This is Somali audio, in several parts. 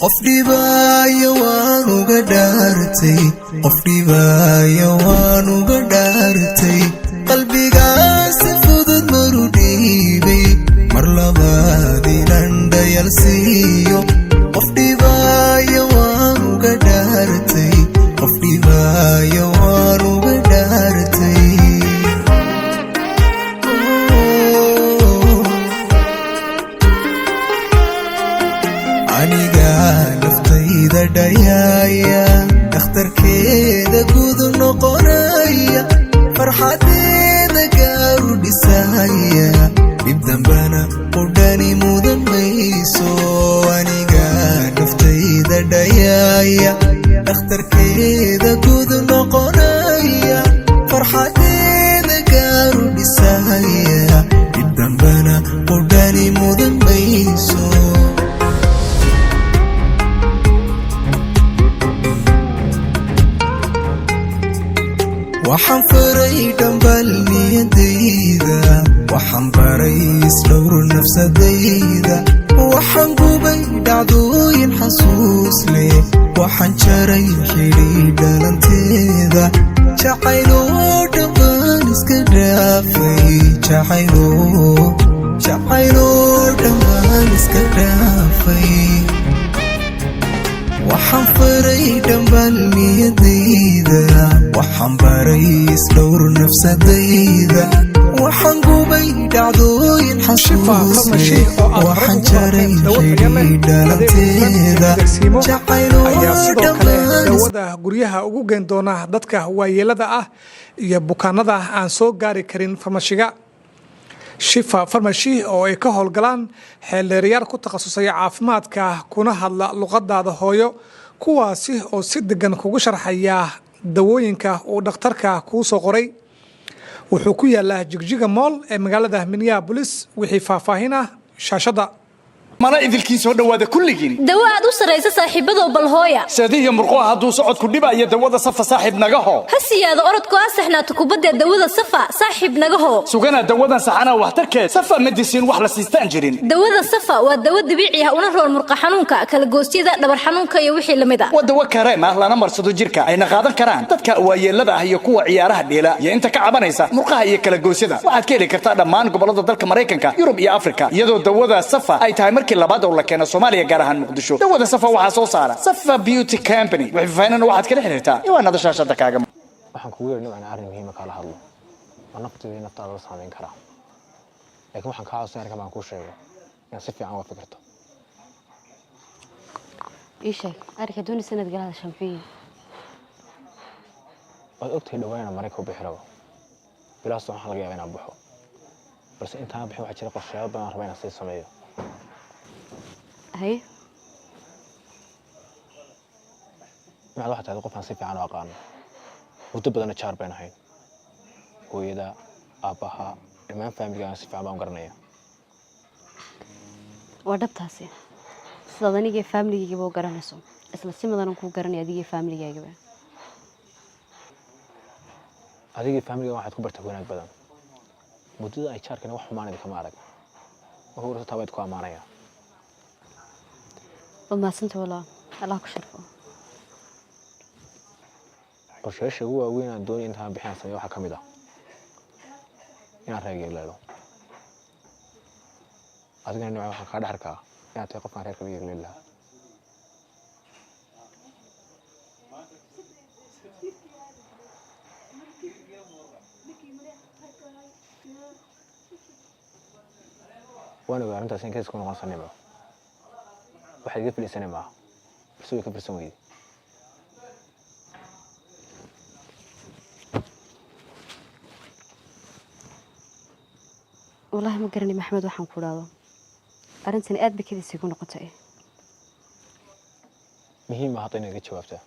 قفدي بايا وانو قدارتي قفدي بايا وانو قدارتي قلبي قاسي فضد مرودي بي مرلبادي لند يلسيو قفدي بايا وانو قدارتي قفدي بايا وانو قدارتي نفتيدا دايايا اختر كيدا قود نقنايا فرحتيدا قارو ديسايا نبدأ بانا قداني مودن بيسو انيقا نفتيدا دايايا اختر كيدا قود نقنايا فرحتيدا قارو ديسايا نبدأ بانا قداني مودن بيسو waxaan faray dambal niyadayda waxaan baray isdhowr nafsadayda waxaan gubay dhacdooyin xasuus leh waxaan jaray xidhiidh dhalanteeda jacayloo dhammaan iska dhaafay jacayloo dhammaan iska dhaafay waxaan faray dambal niyadayda waxaan baray isdhowr nafsadayda waxaan gubay dhacdooyin xasuus leh waxaan jaray xidhiidh dhalanteeda ayaa sidoo kale dawada guryaha ugu geen doona dadka waayeelada ah iyo bukaanada aan soo gaari karin farmashiga Shifa Pharmacy oo ay ka howlgalaan xeelleeyaal ku takhasusay caafimaadka kuna hadla luqadda hooyo kuwaasi oo si degan kugu sharxaya dawooyinka uu dhakhtarka ku soo qoray wuxuu ku yaalaa Jigjiga Mall ee magaalada Minneapolis wixii faahfaahin ah shaashada mana idilkiin soo dhawaada kulligiin dawaad u sareysa saaxiibada balhooya saadiya murqaha haduu socodku dhibaya dawada safa saaxiib naga ho hasiyaada orodku asaxnaato kubada dawada safa saaxiib naga ho sugana dawadan saxana waxtarkeed safa medicine wax la siistaan jirin dawada safa waa dawo dabiici ah una rool murqa xanuunka kala goostida dhabar xanuunka iyo wixii lamid ah waa dawo kareem ah lana marsado jirka ayna qaadan karaan dadka waayeelada ah iyo kuwa ciyaaraha dheela iyo inta ka cabanaysa murqaha iyo kala goostida waxaad ka heli kartaa dhammaan gobolada dalka Mareykanka Yurub iyo Afrika iyadoo dawada safa ay tahay labaad oo la keenay Soomaaliya gaar ahaan Muqdisho dawada safa waxa soo saara Safa Beauty Company wixii faanana waxaad kala xiriirtaa iwaanada shaashada kaaga waxaan kugu yeernay aan arrin muhiim ah kala hadlo ma naftiisa naftaada saameyn kara laakiin waxaan ka codsan karaa ku sheego in si fiican u fikirto إيشك أريك دوني سنة جلها شامبين وقتي دوينا مريكو بحروا بلا صوم حلقة بين أبوحو بس أنت هم بحوا حكي لقى الشباب بين أربعين سنة سمية هاي مع الواحد هذا قف نصيب عن واقعنا وتبدأ نتشار بين هاي وإذا أباها ما فهم بيجي نصيب عن قرنية ودبتها سي صدقني جي فاميلي جي بو قرنسو اسلا سي مدن كو قرني ادي فاميلي جي جبا ادي فاميلي واحد ku bartay wanaag badan mudada ay charkana wax xumaan kama arag wuxuu rasa tabayd ku amaanaya وما سنت والله الله كشرفه qorshayaasha ugu waaweyn aan doonay intaan bixin sameeyo waxa kamid ah inaan reegay leedo adigana nooca waxa ka dhaxarka inaad tahay qof aan reer ka yeelay lahaa وانا قارنت عشان كده تكون غصني معه واحد يقفل سنة معه بسوي كفر سوي والله ما قرني محمد وحن كولاده أرنتني أد بكذا سيكون نقطة مهم أعطيني قد شوافته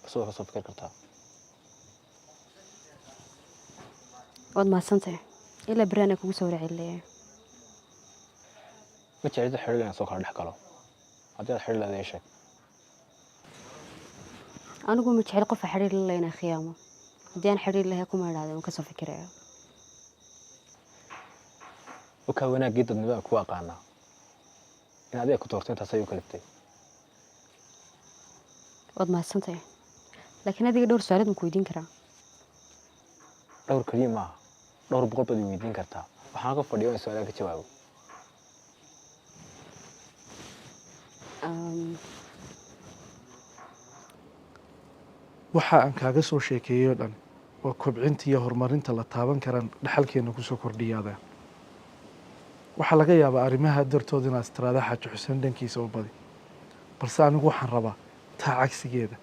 بس هو فصل فكر كرتها واد ما سنتي إلا برانك وسوري عليه ما تعرف الحرية أنا سوكر الحكالو هذا الحرية هذا إيش أنا أقول متشعر قف حرير الله ينا خيامه ديان حرير الله يكون هذا وكسر فكره وكونا جدا نبقى كواقعنا إن هذا كتورتين تسيو كلفتي waad mahadsantahay laakiin adiga dhowr su'aalood ma ku weydiin karaa dhowr kaliya maaha dhowr boqol baad weydiin kartaa waxaan ka fadhiyo in su'aalaha ka jawaabo waxa aan kaaga soo sheekeeyo dhan waa kobcinta iyo horumarinta la taaban karaan dhaxalkeena kusoo kordhiyaada waxaa laga yaabaa arrimaha dartood inaad istiraada xaaji xuseen dhankiisa u badi balse anigu waxaan rabaa taa cagsigeeda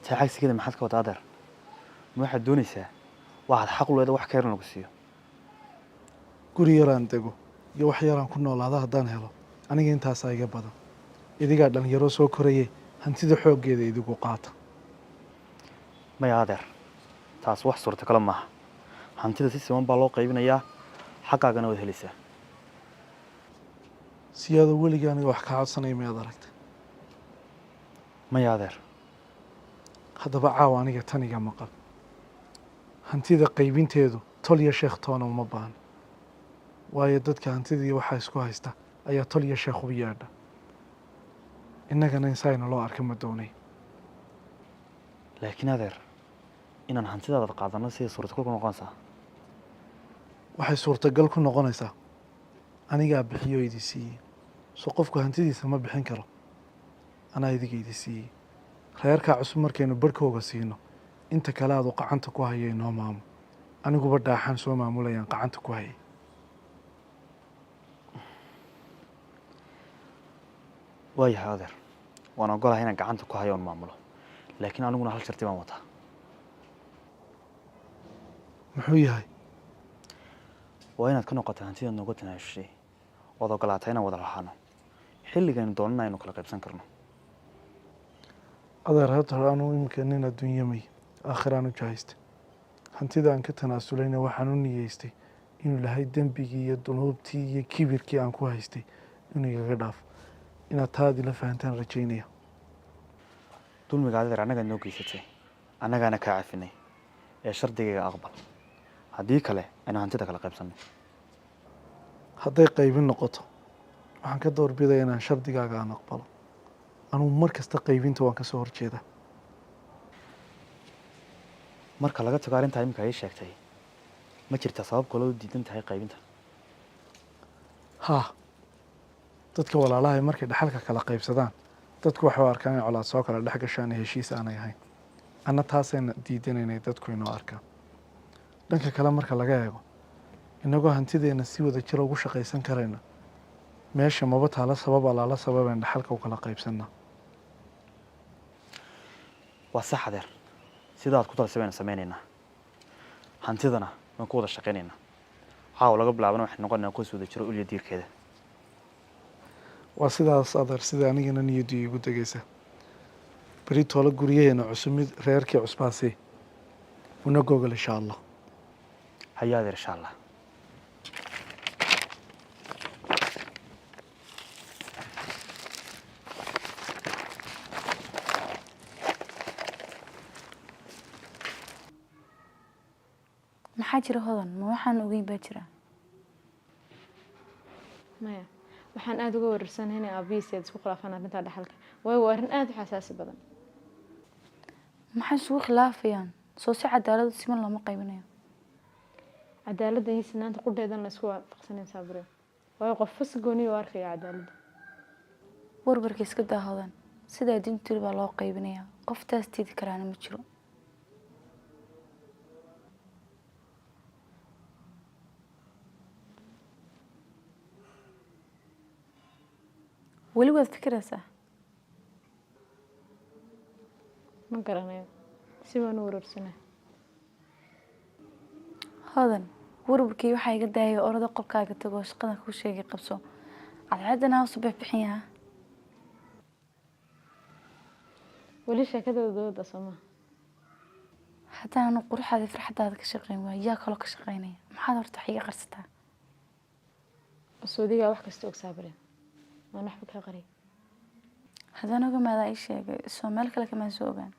taa cagsigeeda maxaad ka wadaa adeer ma waxaad doonaysaa waxaad xaq u leeda wax ka yaran lagu siiyo guri yaraan dego iyo wax yaraan ku noolaada haddaan helo aniga intaasaa iga badan idigaa dhalinyaro soo korayay hantida xooggeeda idigu qaata maya adeer taas wax suurtagalo maaha hantida si siman baa loo qaybinayaa xaqaagana waad helaysaa siyaadoo weligii aniga wax kaa codsanaya miyaad aragta maya adeer haddaba caawa aniga tan iga maqan hantida qaybinteedu tol iyo sheekh toona uma baahno waayo dadka hantidii waxaa isku haysta ayaa tol iyo sheekh u yeedha innagana insaayna loo arka ma doonay laakiin adeer inaan hantidaada qaadano siday suurtagal ku noqonaysaa waxay suurtagal ku noqonaysaa anigaa bixiyo idi siiyey soo qofku hantidiisa ma bixin karo anaa idiga idi siiyey reerkaa cusub markaynu barhkooga siino inta kale aadu qacanta ku hayay noo maamo aniguba dhaaxaan soo maamulayaan qacanta ku hayay waayahay adeer waan ogolahay inaan gacanta ku hayo oon maamulo laakiin aniguna hal sharti baan wataa muxuu yahay waa inaad ka noqota hantida nooga tanaashushay ood ogolaatay inaan wada lahaano xilligaynu doonana aynu kala qaybsan karno adeer hadda anugu iminka nin adduunyamay aakhiraan u jahaysta hantida aan ka tanaasulayna waxaan u niyeystay inuu lahay dembigii iyo dunuubtii iyo kibirkii aan ku haystay inuu igaga dhaafo inaad taadii la fahantaan rajaynaya dulmiga adeer annagaa noo geysatay annagaana kaa cafinay ee shardigayga aqbal haddii kale aynu hantida kala qaybsanno hadday qaybin noqoto waxaan ka doorbidaya inaan shardigaaga aan aqbalo anugu mar kasta qaybinta waan ka soo horjeedaa marka laga tago arrintaa iminka ii sheegtay ma jirta sabab kaloo diidan tahay qaybinta haa dadka walaalahay markay dhaxalka kala qaybsadaan dadku waxay u arkaan in colaad soo kala dhex gashaan heshiis aanay ahayn anna taasayna diidanaynay dadku inoo arkaan dhanka kale marka laga eego innagoo hantideenna si wada jira ugu shaqaysan karayna meesha maba taala sabab alaala sababayn dhaxalka u kala qaybsannaa waa sax adeer sidaad ku talsi baynu samaynaynaa hantidana waan ku wada shaqaynaynaa caawa laga bilaabana waxay noqonaynaa qoys wada jiro ulya diirkeeda waa sidaas adeer sida anigana niyaddu iigu degaysa beri toole guryaheena cusub mid reerkii cusbaasi una gogol insha allah haya adeer insha allah maxaa jira hodan ma waxaan ogeyn baa jira maya waxaan aada uga wararsanahay inay aabihiiseed isku khilaafaan arrintaa dhaxalka waayo waa arrin aada u xasaasi badan maxay isugu khilaafayaan soo si cadaalad siman looma qaybinayo cadaaladda iyo sinaanta qudheedan la isku waafaqsanayn saabire waayo qof fas gooniyo u arkaya cadaaladda warbarka iska daa hodan sidaa diintooda baa loo qaybinayaa qoftaas tiidi karaana ma jiro weli waad fikiraysaa ma garanayo si baan u wararsanahay hodan warbarkii waxaa iga daayay orada qolkaaga tagoo shaqadan kuu sheegay qabso cadceeddana hausu bixbixinyaa weli sheekadooda dowladda soomaa haddaan anu quruxaada farxaddaada ka shaqeyn waayo yaa kaloo ka shaqeynaya maxaad horta wax iga qarsataa soodigaa wax kasta og saabire waan waxba kaa qariy haddaan ogamaadaa ii sheegay soo meel kale kamaan soo ogaan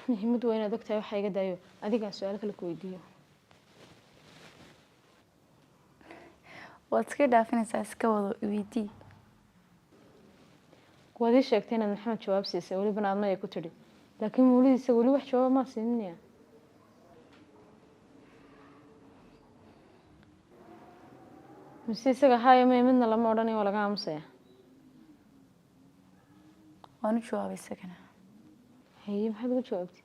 muhiimadu waa inaad ogtahay waxaa iga daayo adigaan su-aal kale ku weydiiyo waad iska dhaafinaysaa iska wado weydii waad ii sheegtay inaad maxamed jawaab siisay welibana aad maya ku tidhi laakiin mawlidiisa weli wax jawaab maa siininaya mise isaga haya may midna lama odhanayo waa laga aamusaya waan u jawaabay isagana haye maxaad uga jawaabtay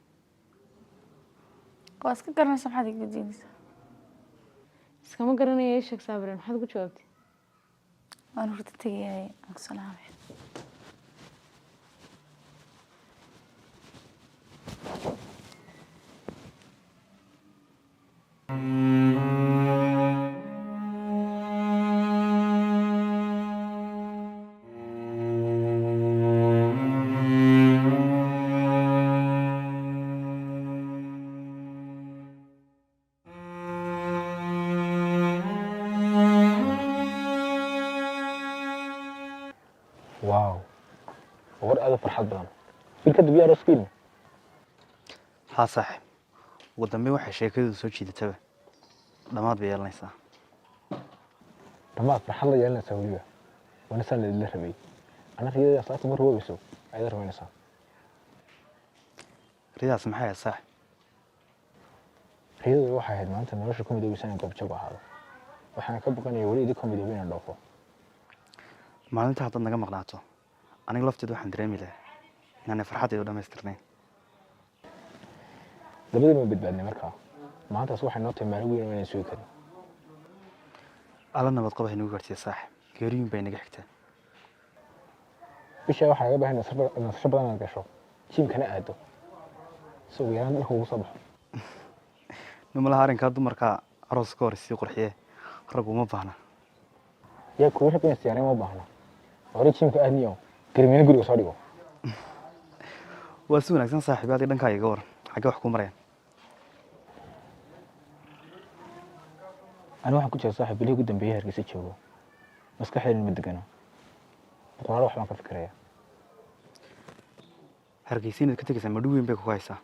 waa iska garanaysa maxaad iga diinaysaa iskama garanaya ii sheeg Saabireen maxaad uga jawaabtay waan hurda tegayay aan ku salaamay واو war aad u farxad badan ilka dibiya raskiin haa saaxiib ugu dambeyn waxay sheekadu soo jiidataba dhamaad bay yeelanaysaa dhamaad farxad la yeelanaysaa weliba wana san la rabay ana riyada asaasi mar weyso ay rabaynaysaa riyaas maxay ahayd saaxiib riyadu waxay ahayd maanta nolosha ku midoobaysan goob joog ahaado waxaan ka baqanayaa weli idin ka midoobay inaan dhoofo maalinta haddaad naga maqnaato aniga lafteed waxaan dareemi lahaa inaanay farxaddeedu dhammaystirnayn labadii ma badbaadnay markaa maantaas waxay noo tahay maalin weyn oo inaan sugi karin alla nabad qaba inagu gaarsiiya saaxiib geeriyuun bay naga xigtaa bishaa waxaa laga baahan nasasho badan inaad gasho jiimkana aado si ugu yaraan marka ugu soo baxo nimalaha arrinkaa dumarkaa aroos ka hor sii qurxiye rag uma baahna yaa kuwa rabin siyaareen ma baahna hore jiimka aadniyo garmeena guriga soo dhigo waa si wanaagsan saaxiibaadii dhankaaga iga waran xagge wax ku marayaan ani waxaan ku jira saaxiib bilihii ugu dambeeyay Hargeysa joogo maskaxdayda ma degano boqolaal wax baan ka fikiraya Hargeysa inaad ka tegaysaa madhow weyn bay ku haysaa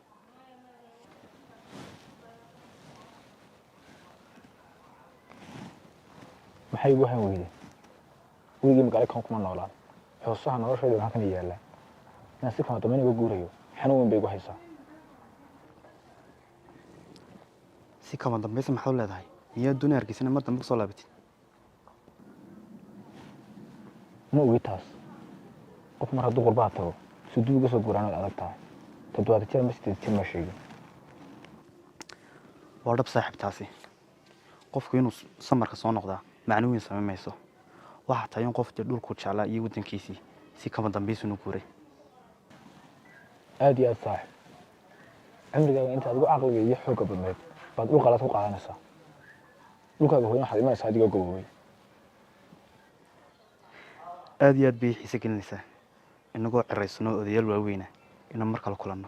maxay ugu han weyday weligii magaalo kan kuma noolaan xoosaha noloshayda waxaa kana yaala inaan si kama dambeyn uga guurayo xanuun weyn bay igu haysaa si kama dambaysa maxaad u leedahay miyaad doonay Hargeysana mar dambe kusoo laabatid ma ogi taas qof mar hadduu qurbaha tago siduu uga soo guuraanood adag tahay toddobaad jeer ma sideed jeer ma sheegin waa dhab saaxiib taasi qofku inuu samarka soo noqdaa macno weyn samayn mayso waxaa tahay in qof dee dhulku jeclaa iyo waddankiisii si kama dambaysunu guuray aad iyo aad saaxiib cimrigaaga inta adigu caqliga iyo xoogga badneed baad dhul qalaad ku qaadanaysaa dhulkaaga hooyan waxaad imanaysaa adigoo gaboobay aad iyo aad bay xiise gelinaysaa inagoo ciraysano odayaal waaweyna inaan mar kale kulanno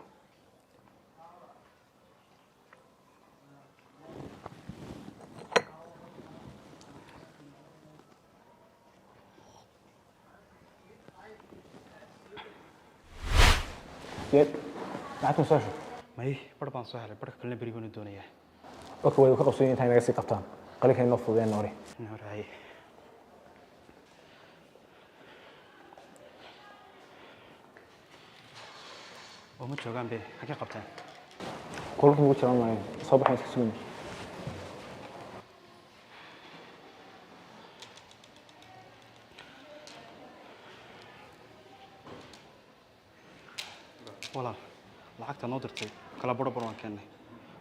maxaad ku soo hesho may bar baan soo helay barka kalena beri baan u doonayaa dadka way ka qabsoon inta inaga sii qabtaan qalinka inoo fududeen noori nooraaye oo ma joogaan be xagee qabtaan kulka ugu jiraan maayo soo baxay iska sugan walaal lacagta noo dirtay kala baro waan keennay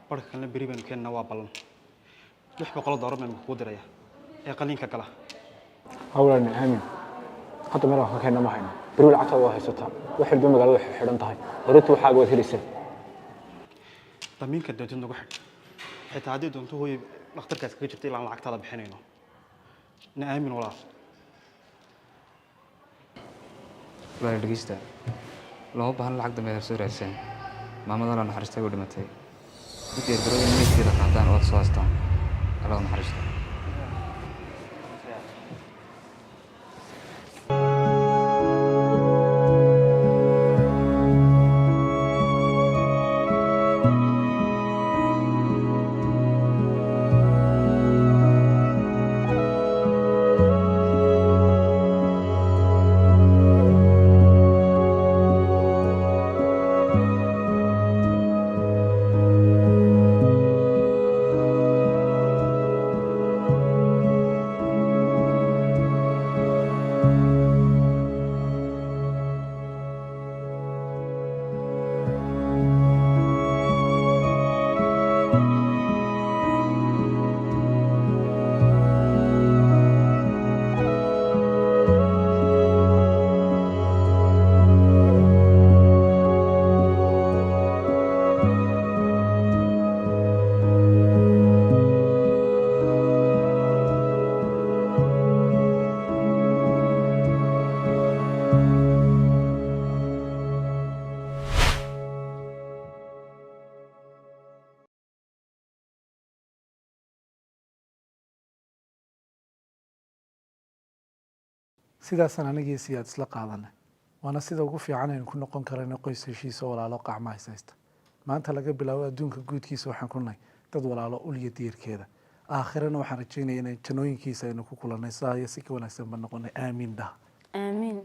barka kalena beri baynu keennaa waa ballan $600 baan kuu diraya ee qalinka gala hawlan aamin hadda meel wax ka keenna ma hayno beri lacagta waa haysataa wax walba magaalada waxay xidhan tahay horta waxaaga waad helaysaa damiinka doonto nagu xidh xitaa haddii doonto hooyo dhakhtarkaas kaga jirtay ilaa lacagtaada bixinayno na aamin walaal walaal dhegeysta lama baahna lacag dambe soo raadsan maamada la naxariistay oo dhimatay mid yar darada meeskeeda qaadaan oo soo haystaan alla naxariisto sidaasaan anigii siyaad isla qaadanay waana sida ugu fiican aynu ku noqon karayno qoys heshiisa walaalo qacmo haysaysta maanta laga bilaabo adduunka guudkiisa waxaan ku nahay dad walaalo ulya diirkeeda aakhirana waxaan rajaynaya inay janooyinkiisa aynu ku kulannay saa iyo si ka wanaagsan ba noqonay aamiin dhaha aamiin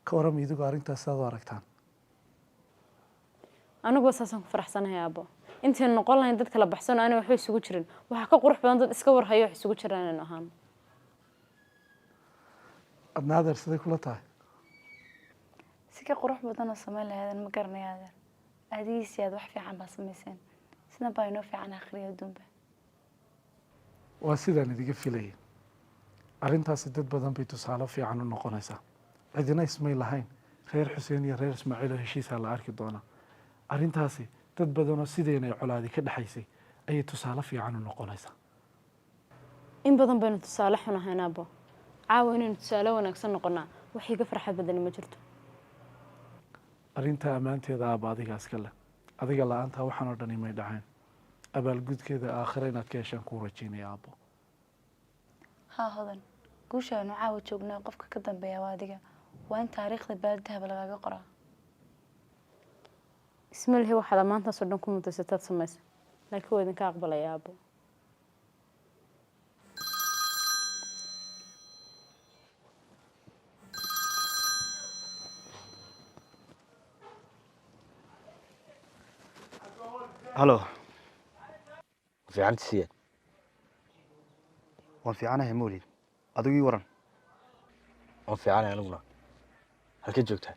ka waran idigu arrintaas saad u aragtaan anigu saasaan ku faraxsanahay aabbo intaan noqon lahayn dad kala baxsan aniga waxba isugu jirin waxa ka qurux badan dad iska warhayo wax isugu jiraan inaan ahaan adna adeer siday kula tahay si ka qurux badan oo samayn lahaydeen ma garanaya adeer adigiisi aad wax fiican baa samayseen sida baa inoo fiican akhriyo adduunba waa sidaan idiga filayay arrintaasi dad badan bay tusaale fiican u noqonaysaa cidina ismay lahayn reer xuseen iyo reer ismaaciil oo heshiisaa la arki doonaa arrintaasi dad badanoo sideenay colaadi ka dhexaysay ayay tusaale fiican u noqonaysaa in badan baynu tusaale xun ahayn aabbo caawa inaynu tusaale wanaagsan noqonaa wax iga farxad badani ma jirto arrinta ammaanteeda aabba adiga iska leh adiga la-aantaa waxaan oo dhan imay dhacayn abaalgudkeeda aakhira inaad ka heshaan kuu rajaynaya aabbo haa hodan guushaanu caawa joognaa qofka ka dambeeya waa adiga waa in taariikhda baaldahaba lagaaga qoraa isma lihi waxaad ammaantaasoo dhan ku mutaysataad samaysa laakiin waa idinka aqbalaya aabbo halo fiicanti siyaad waan fiicanahay mawlid adigii waran waan fiicanahay aniguna halkee joogtaa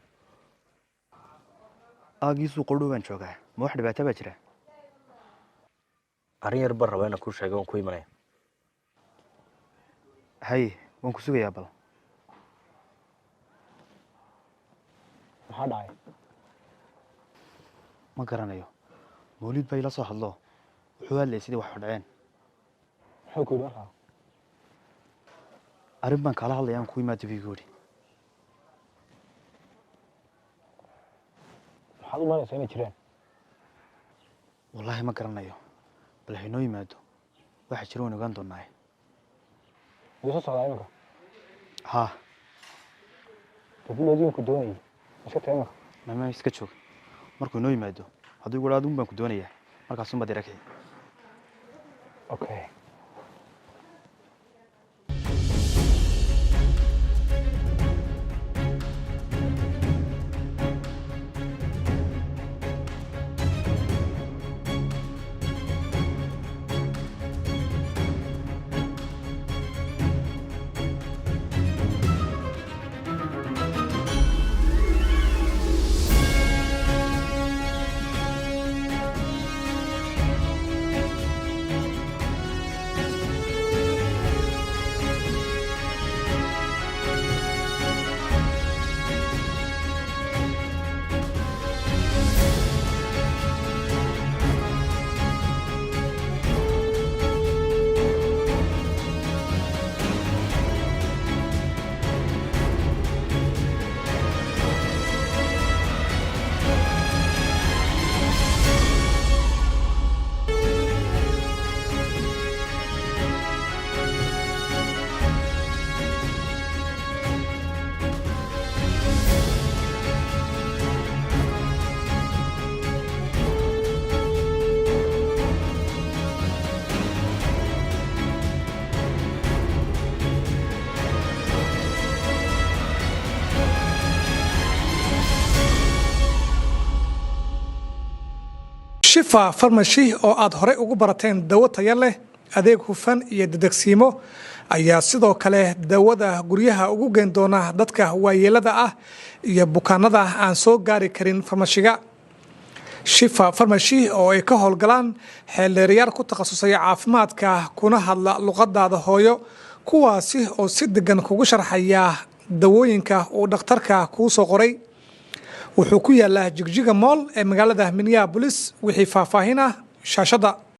aagiisuu qoldhow baan joogaa ma wax dhibaato baa jira arrin yar baan rabaa inaan kuu sheego waan ku imanaya haye waan ku sugayaa bal maxaa dhacay ma garanayo mawlid baa ila soo hadlo wuxuu hadlayay sidii wax dhaceen muxuu ku yidhi markaa arrin baan kaala hadlaya aan ku imaado bigoori maxaad u malaysaa inay jiraan wallaahi ma garanayo bal haynoo yimaado waxa jira waan ogaan doonaaye wuu soo socdaa iminka haa dabuloodiin ku doonayay iska tag iminka mama iska joog markuu inoo yimaado hadduu igu adun baan ku doonayaa markaasun baad irakay okay shifa farmashi oo aad horey ugu barateen dawo tayo leh adeeg hufan iyo dedegsiimo ayaa sidoo kale dawada guryaha ugu geen doona dadka waayeelada ah iyo bukaanada aan soo gaari karin farmashiga shifa farmashi oo ay ka howlgalaan xeeldeerayaal ku takhasusaya caafimaadka kuna hadla luqadaada hooyo kuwaasi oo si degan kugu sharxaya dawooyinka uu dhakhtarka kuu soo qoray wuxuu ku yaalaa jigjiga mool ee magaalada Minneapolis wixii faahfaahin ah shaashada